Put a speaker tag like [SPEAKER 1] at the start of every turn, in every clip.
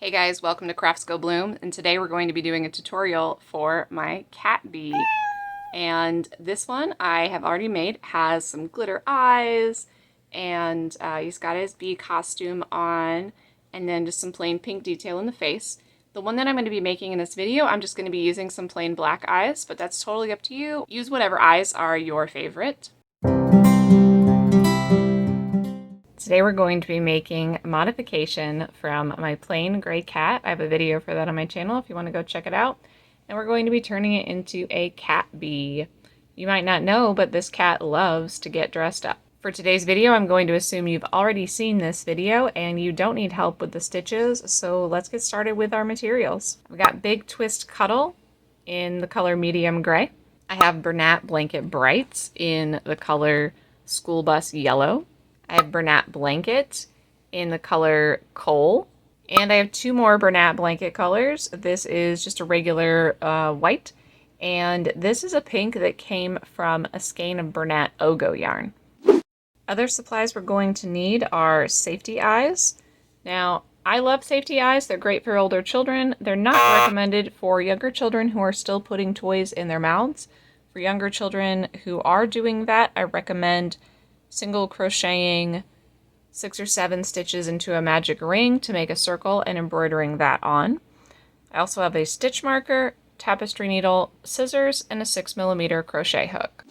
[SPEAKER 1] Hey guys, welcome to Crafts Go Bloom, and today we're going to be doing a tutorial for my cat bee. And this one I have already made, has some glitter eyes, and he's got his bee costume on, and then just some plain pink detail in the face. The one that I'm going to be making in this video, I'm just going to be using some plain black eyes, but that's totally up to you. Use whatever eyes are your favorite. Today we're going to be making a modification from my plain gray cat. I have a video for that on my channel if you want to go check it out. And we're going to be turning it into a cat bee. You might not know, but this cat loves to get dressed up. For today's video, I'm going to assume you've already seen this video and you don't need help with the stitches, so let's get started with our materials. I've got Big Twist Cuddle in the color medium gray. I have Bernat Blanket Brights in the color School Bus Yellow. I have Bernat Blanket in the color Coal, and I have two more Bernat Blanket colors. This is just a regular white, and this is a pink that came from a skein of Bernat Ogo yarn. Other supplies we're going to need are safety eyes. Now, I love safety eyes. They're great for older children. They're not recommended for younger children who are still putting toys in their mouths. For younger children who are doing that, I recommend single crocheting 6 or 7 stitches into a magic ring to make a circle and embroidering that on. I also have a stitch marker, tapestry needle, scissors, and a 6mm crochet hook.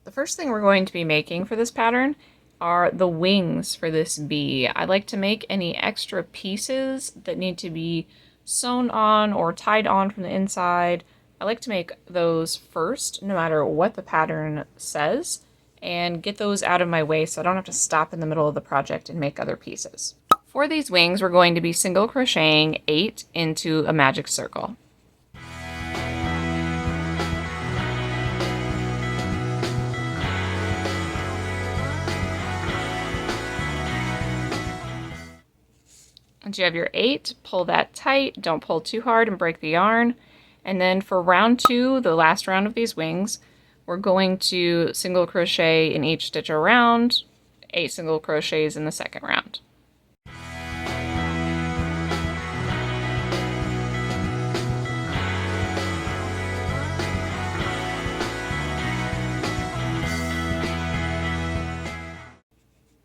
[SPEAKER 1] The first thing we're going to be making for this pattern are the wings for this bee. I like to make any extra pieces that need to be sewn on or tied on from the inside. I like to make those first, no matter what the pattern says, and get those out of my way so I don't have to stop in the middle of the project and make other pieces. For these wings, we're going to be single crocheting 8 into a magic circle. Once you have your 8, pull that tight, don't pull too hard and break the yarn. And then for round 2, the last round of these wings, we're going to single crochet in each stitch around, 8 single crochets in the second round.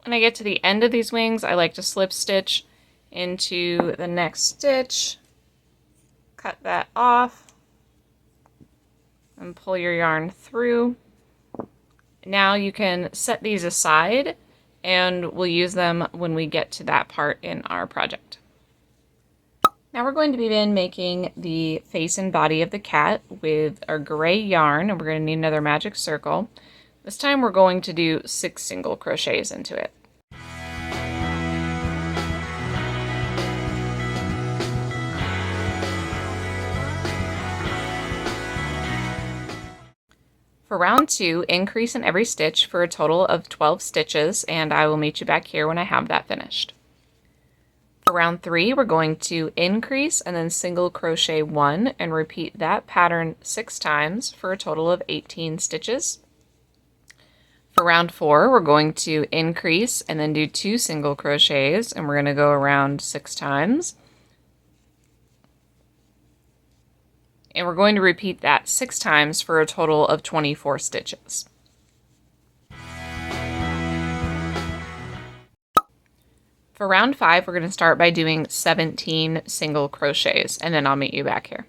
[SPEAKER 1] When I get to the end of these wings, I like to slip stitch into the next stitch, cut that off, and pull your yarn through. Now you can set these aside and we'll use them when we get to that part in our project. Now we're going to begin making the face and body of the cat with our gray yarn, and we're going to need another magic circle. This time we're going to do 6 single crochets into it. For round 2, increase in every stitch for a total of 12 stitches, and I will meet you back here when I have that finished. For round 3, we're going to increase and then single crochet 1 and repeat that pattern 6 times for a total of 18 stitches. For round 4, we're going to increase and then do 2 single crochets, and we're going to go around 6 times. And we're going to repeat that 6 times for a total of 24 stitches. For round 5, we're going to start by doing 17 single crochets, and then I'll meet you back here.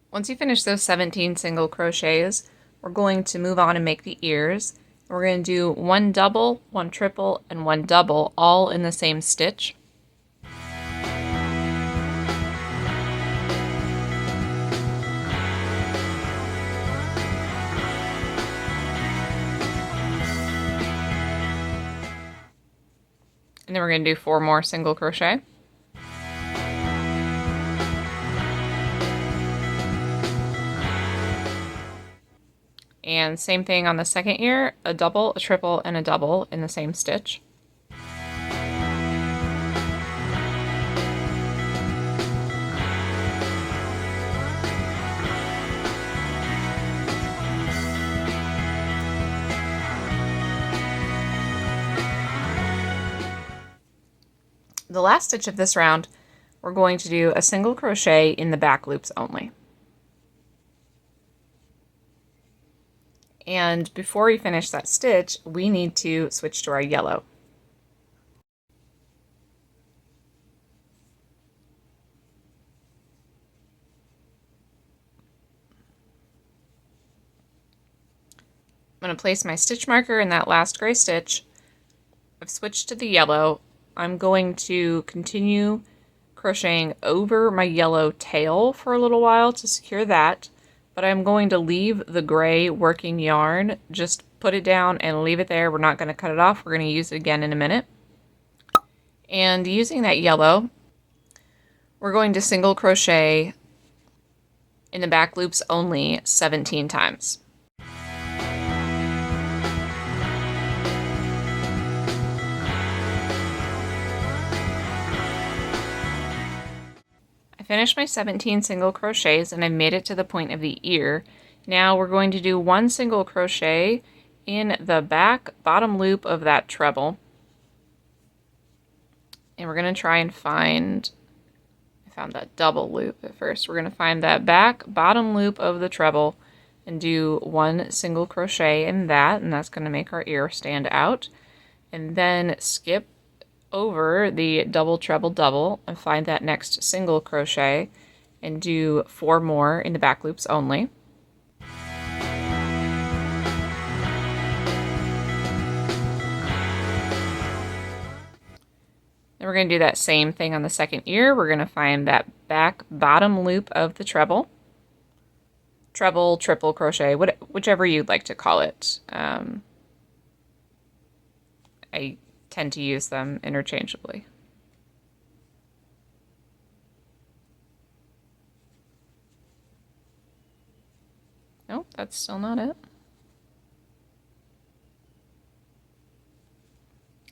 [SPEAKER 1] Once you finish those 17 single crochets, we're going to move on and make the ears. We're going to do 1 double, 1 triple, and 1 double, all in the same stitch. And then we're going to do 4 more single crochet. And same thing on the second ear, a double, a triple, and a double in the same stitch. The last stitch of this round, we're going to do a single crochet in the back loops only. And before we finish that stitch, we need to switch to our yellow. I'm going to place my stitch marker in that last gray stitch. I've switched to the yellow. I'm going to continue crocheting over my yellow tail for a little while to secure that, but I'm going to leave the gray working yarn, just put it down and leave it there. We're not going to cut it off. We're going to use it again in a minute. And using that yellow, we're going to single crochet in the back loops only 17 times. Finished my 17 single crochets and I made it to the point of the ear. Now we're going to do one single crochet in the back bottom loop of that treble. And we're going to try and find, I found that double loop at first. We're going to find that back bottom loop of the treble and do one single crochet in that, and that's going to make our ear stand out. And then skip over the double treble double and find that next single crochet and do 4 more in the back loops only. Then we're going to do that same thing on the second ear. We're going to find that back bottom loop of the treble, triple crochet, whichever you'd like to call it. I tend to use them interchangeably. Nope, that's still not it.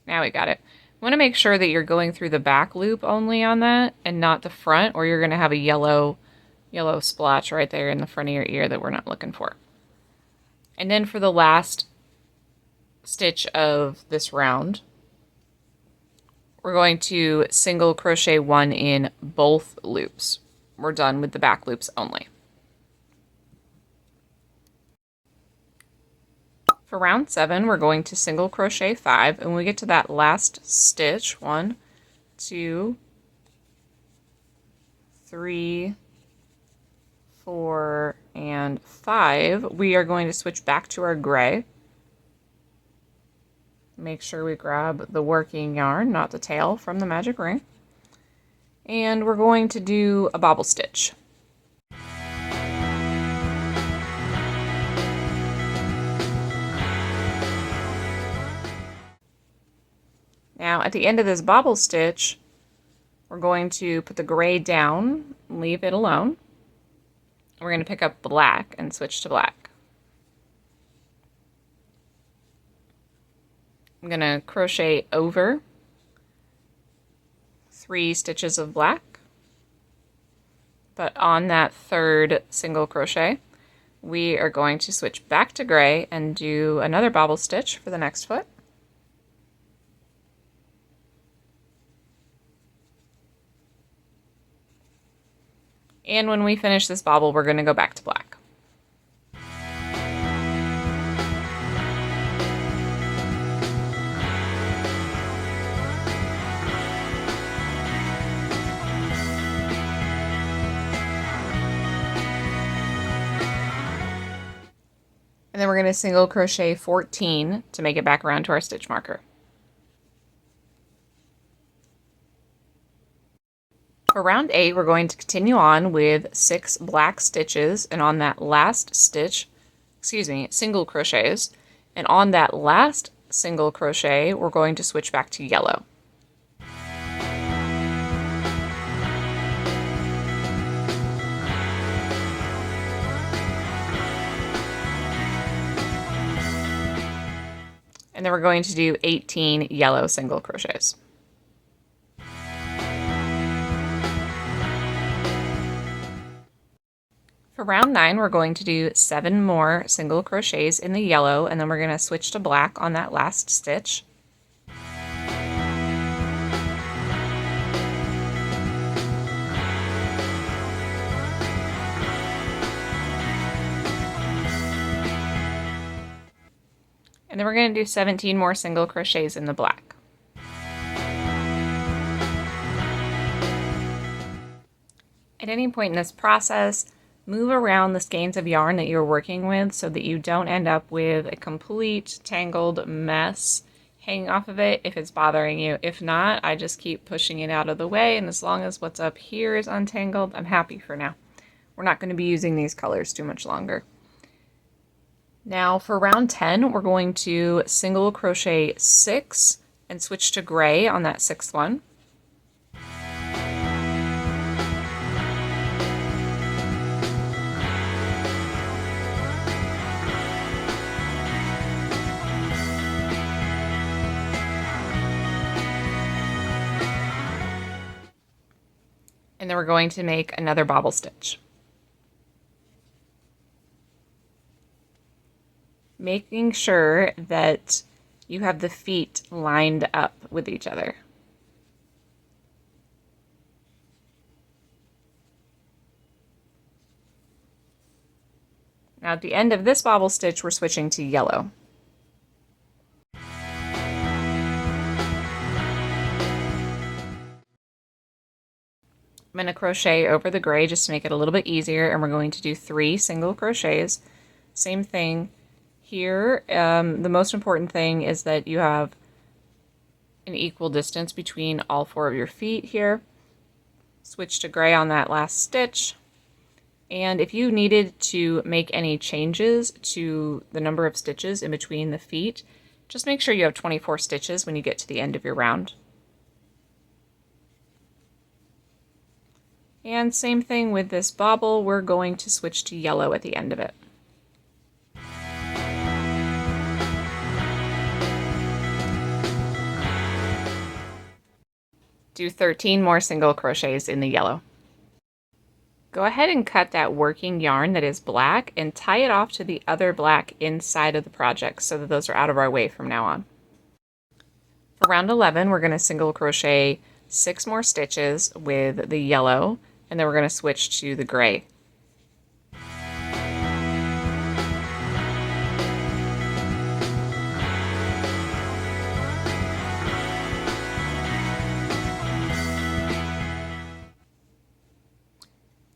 [SPEAKER 1] Now we got it. You want to make sure that you're going through the back loop only on that and not the front, or you're going to have a yellow splotch right there in the front of your ear that we're not looking for. And then for the last stitch of this round, we're going to single crochet 1 in both loops. We're done with the back loops only. For round 7, we're going to single crochet 5, and when we get to that last stitch, 1, 2, 3, 4, and 5, we are going to switch back to our gray. Make sure we grab the working yarn, not the tail, from the magic ring. And we're going to do a bobble stitch. Now at the end of this bobble stitch, we're going to put the gray down, leave it alone. We're going to pick up black and switch to black. I'm going to crochet over 3 stitches of black, but on that third single crochet, we are going to switch back to gray and do another bobble stitch for the next foot. And when we finish this bobble, we're going to go back to black. And then we're going to single crochet 14 to make it back around to our stitch marker. For round 8, we're going to continue on with 6 black stitches, and on that last stitch, single crochets, and on that last single crochet, we're going to switch back to yellow. And then we're going to do 18 yellow single crochets. For round 9, we're going to do 7 more single crochets in the yellow, and then we're going to switch to black on that last stitch. And then we're going to do 17 more single crochets in the black. At any point in this process, move around the skeins of yarn that you're working with so that you don't end up with a complete tangled mess hanging off of it if it's bothering you. If not, I just keep pushing it out of the way, and as long as what's up here is untangled, I'm happy for now. We're not going to be using these colors too much longer. Now for round 10, we're going to single crochet 6 and switch to gray on that 6th one. And then we're going to make another bobble stitch. Making sure that you have the feet lined up with each other. Now at the end of this bobble stitch, we're switching to yellow. I'm going to crochet over the gray just to make it a little bit easier, and we're going to do 3 single crochets. Same thing here. The most important thing is that you have an equal distance between all 4 of your feet here. Switch to gray on that last stitch. And if you needed to make any changes to the number of stitches in between the feet, just make sure you have 24 stitches when you get to the end of your round. And same thing with this bobble, we're going to switch to yellow at the end of it. Do 13 more single crochets in the yellow. Go ahead and cut that working yarn that is black and tie it off to the other black inside of the project so that those are out of our way from now on. For round 11, we're going to single crochet 6 more stitches with the yellow, and then we're going to switch to the gray.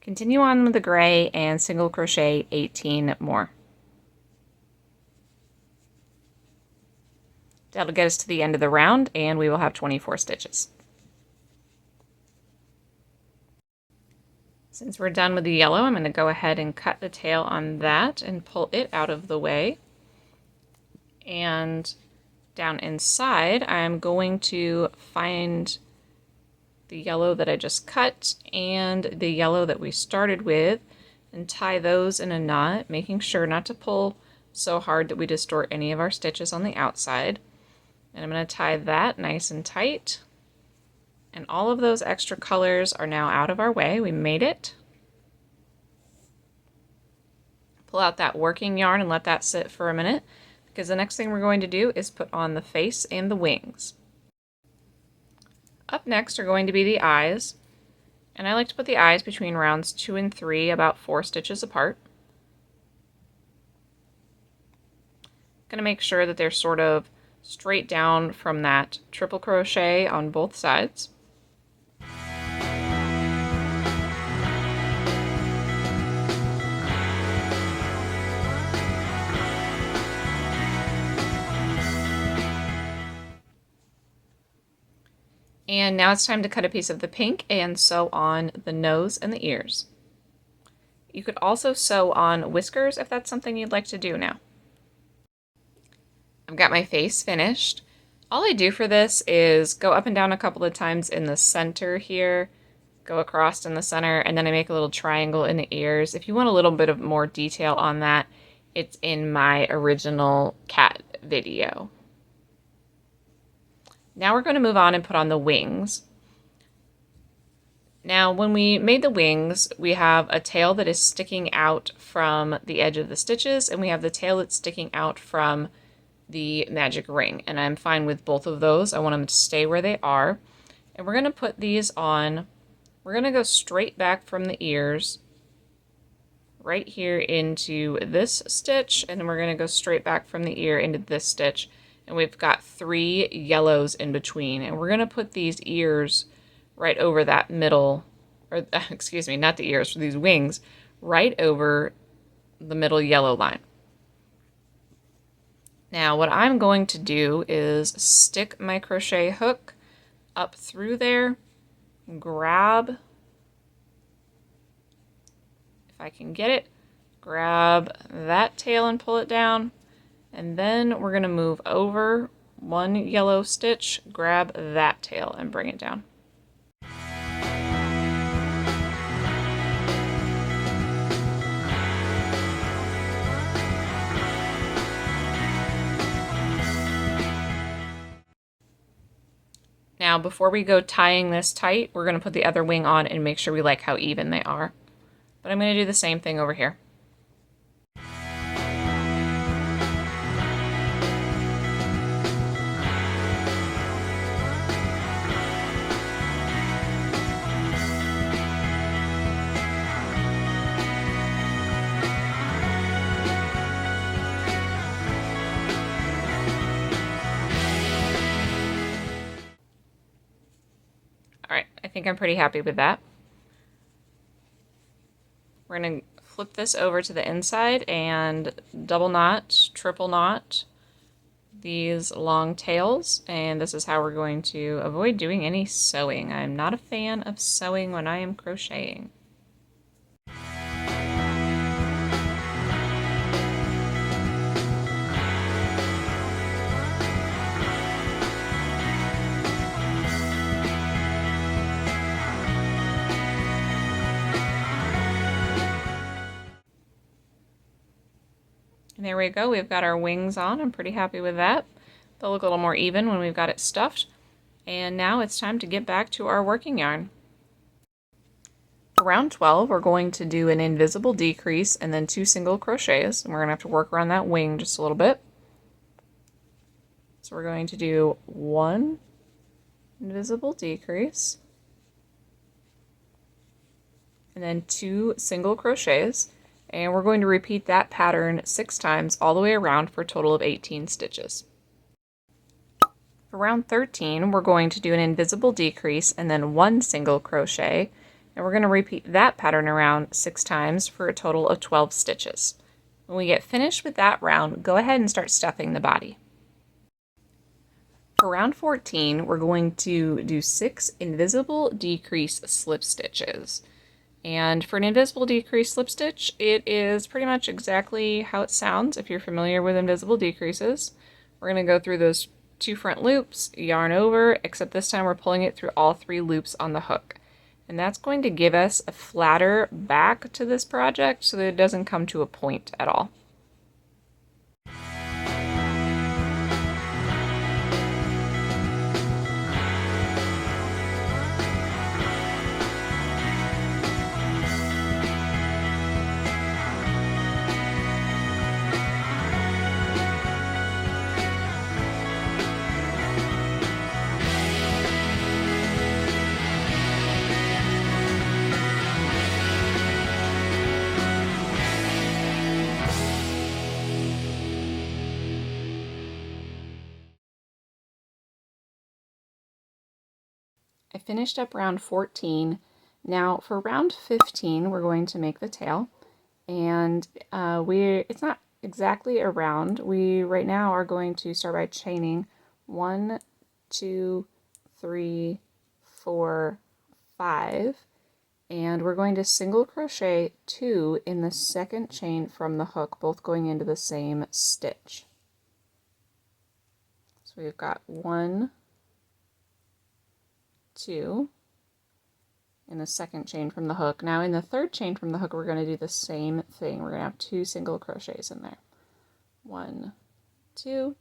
[SPEAKER 1] Continue on with the gray and single crochet 18 more. That'll get us to the end of the round, and we will have 24 stitches. Since we're done with the yellow, I'm going to go ahead and cut the tail on that and pull it out of the way. And down inside, I'm going to find the yellow that I just cut and the yellow that we started with and tie those in a knot, making sure not to pull so hard that we distort any of our stitches on the outside. And I'm going to tie that nice and tight. And all of those extra colors are now out of our way. We made it. Pull out that working yarn and let that sit for a minute, because the next thing we're going to do is put on the face and the wings. Up next are going to be the eyes, and I like to put the eyes between rounds 2 and 3, about 4 stitches apart. Going to make sure that they're sort of straight down from that triple crochet on both sides. And now it's time to cut a piece of the pink and sew on the nose and the ears. You could also sew on whiskers if that's something you'd like to do now. I've got my face finished. All I do for this is go up and down a couple of times in the center here, go across in the center, and then I make a little triangle in the ears. If you want a little bit of more detail on that, it's in my original cat video. Now we're going to move on and put on the wings. Now when we made the wings, we have a tail that is sticking out from the edge of the stitches, and we have the tail that's sticking out from the magic ring, and I'm fine with both of those. I want them to stay where they are. And we're going to put these on. We're going to go straight back from the ears, right here into this stitch, and then we're going to go straight back from the ear into this stitch, and we've got 3 yellows in between, and we're going to put these ears right over that middle, or excuse me, not the ears, for these wings, right over the middle yellow line. Now what I'm going to do is stick my crochet hook up through there, grab, if I can get it, grab that tail and pull it down, and then we're going to move over 1 yellow stitch, grab that tail and bring it down. Now before we go tying this tight, we're going to put the other wing on and make sure we like how even they are. But I'm going to do the same thing over here. Alright, I think I'm pretty happy with that. We're going to flip this over to the inside and double knot, triple knot these long tails, and this is how we're going to avoid doing any sewing. I'm not a fan of sewing when I am crocheting. And there we go, we've got our wings on. I'm pretty happy with that. They'll look a little more even when we've got it stuffed. And now it's time to get back to our working yarn. For round 12, we're going to do an invisible decrease and then 2 single crochets. And we're going to have to work around that wing just a little bit. So we're going to do 1 invisible decrease and then 2 single crochets. And we're going to repeat that pattern 6 times all the way around for a total of 18 stitches. For round 13, we're going to do an invisible decrease and then 1 single crochet, and we're going to repeat that pattern around 6 times for a total of 12 stitches. When we get finished with that round, go ahead and start stuffing the body. For round 14, we're going to do 6 invisible decrease slip stitches. And for an invisible decrease slip stitch, it is pretty much exactly how it sounds if you're familiar with invisible decreases. We're going to go through those 2 front loops, yarn over, except this time we're pulling it through all 3 loops on the hook. And that's going to give us a flatter back to this project so that it doesn't come to a point at all. I finished up round 14. Now for round 15, we're going to make the tail, and it's not exactly a round. We right now are going to start by chaining 1, 2, 3, 4, 5, and we're going to single crochet 2 in the second chain from the hook, both going into the same stitch. So we've got 1, 2 in the second chain from the hook. Now in the third chain from the hook, we're going to do the same thing. We're going to have 2 single crochets in there. 1, 2,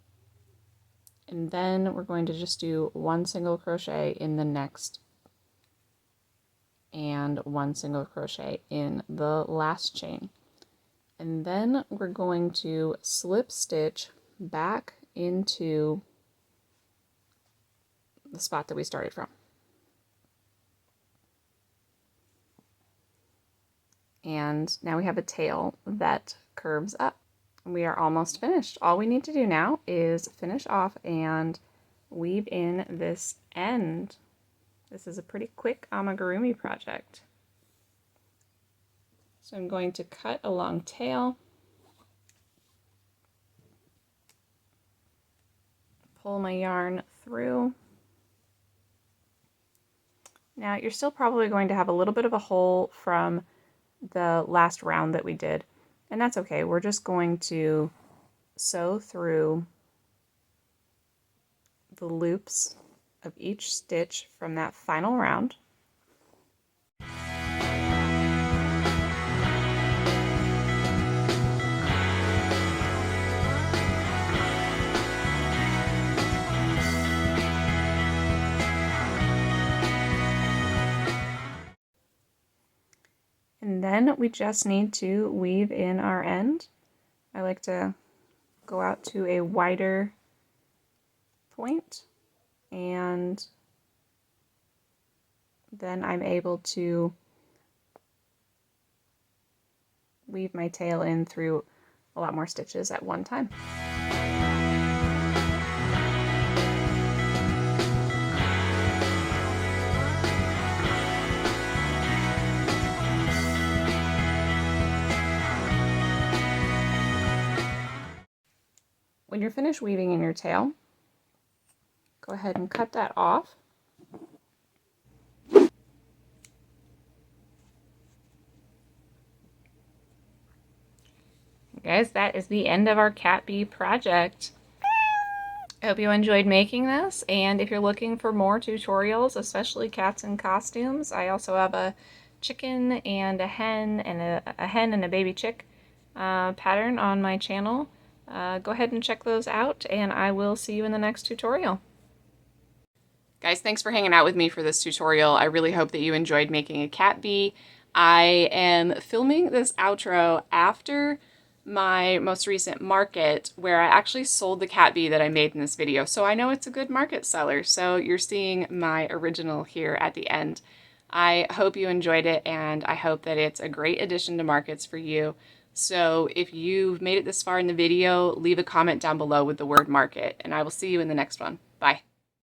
[SPEAKER 1] and then we're going to just do 1 single crochet in the next and 1 single crochet in the last chain. And then we're going to slip stitch back into the spot that we started from. And now we have a tail that curves up. We are almost finished. All we need to do now is finish off and weave in this end. This is a pretty quick amigurumi project. So I'm going to cut a long tail, pull my yarn through. Now you're still probably going to have a little bit of a hole from the last round that we did, and that's okay. We're just going to sew through the loops of each stitch from that final round. And then we just need to weave in our end. I like to go out to a wider point, and then I'm able to weave my tail in through a lot more stitches at one time. When you're finished weaving in your tail, go ahead and cut that off. Guys, that is the end of our cat bee project. I hope you enjoyed making this, and if you're looking for more tutorials, especially cats in costumes, I also have a chicken and a hen and a baby chick pattern on my channel. Go ahead and check those out, and I will see you in the next tutorial. Guys, thanks for hanging out with me for this tutorial. I really hope that you enjoyed making a cat bee. I am filming this outro after my most recent market where I actually sold the cat bee that I made in this video, so I know it's a good market seller. So you're seeing my original here at the end. I hope you enjoyed it, and I hope that it's a great addition to markets for you. So if you've made it this far in the video, leave a comment down below with the word market, and I will see you in the next one. Bye.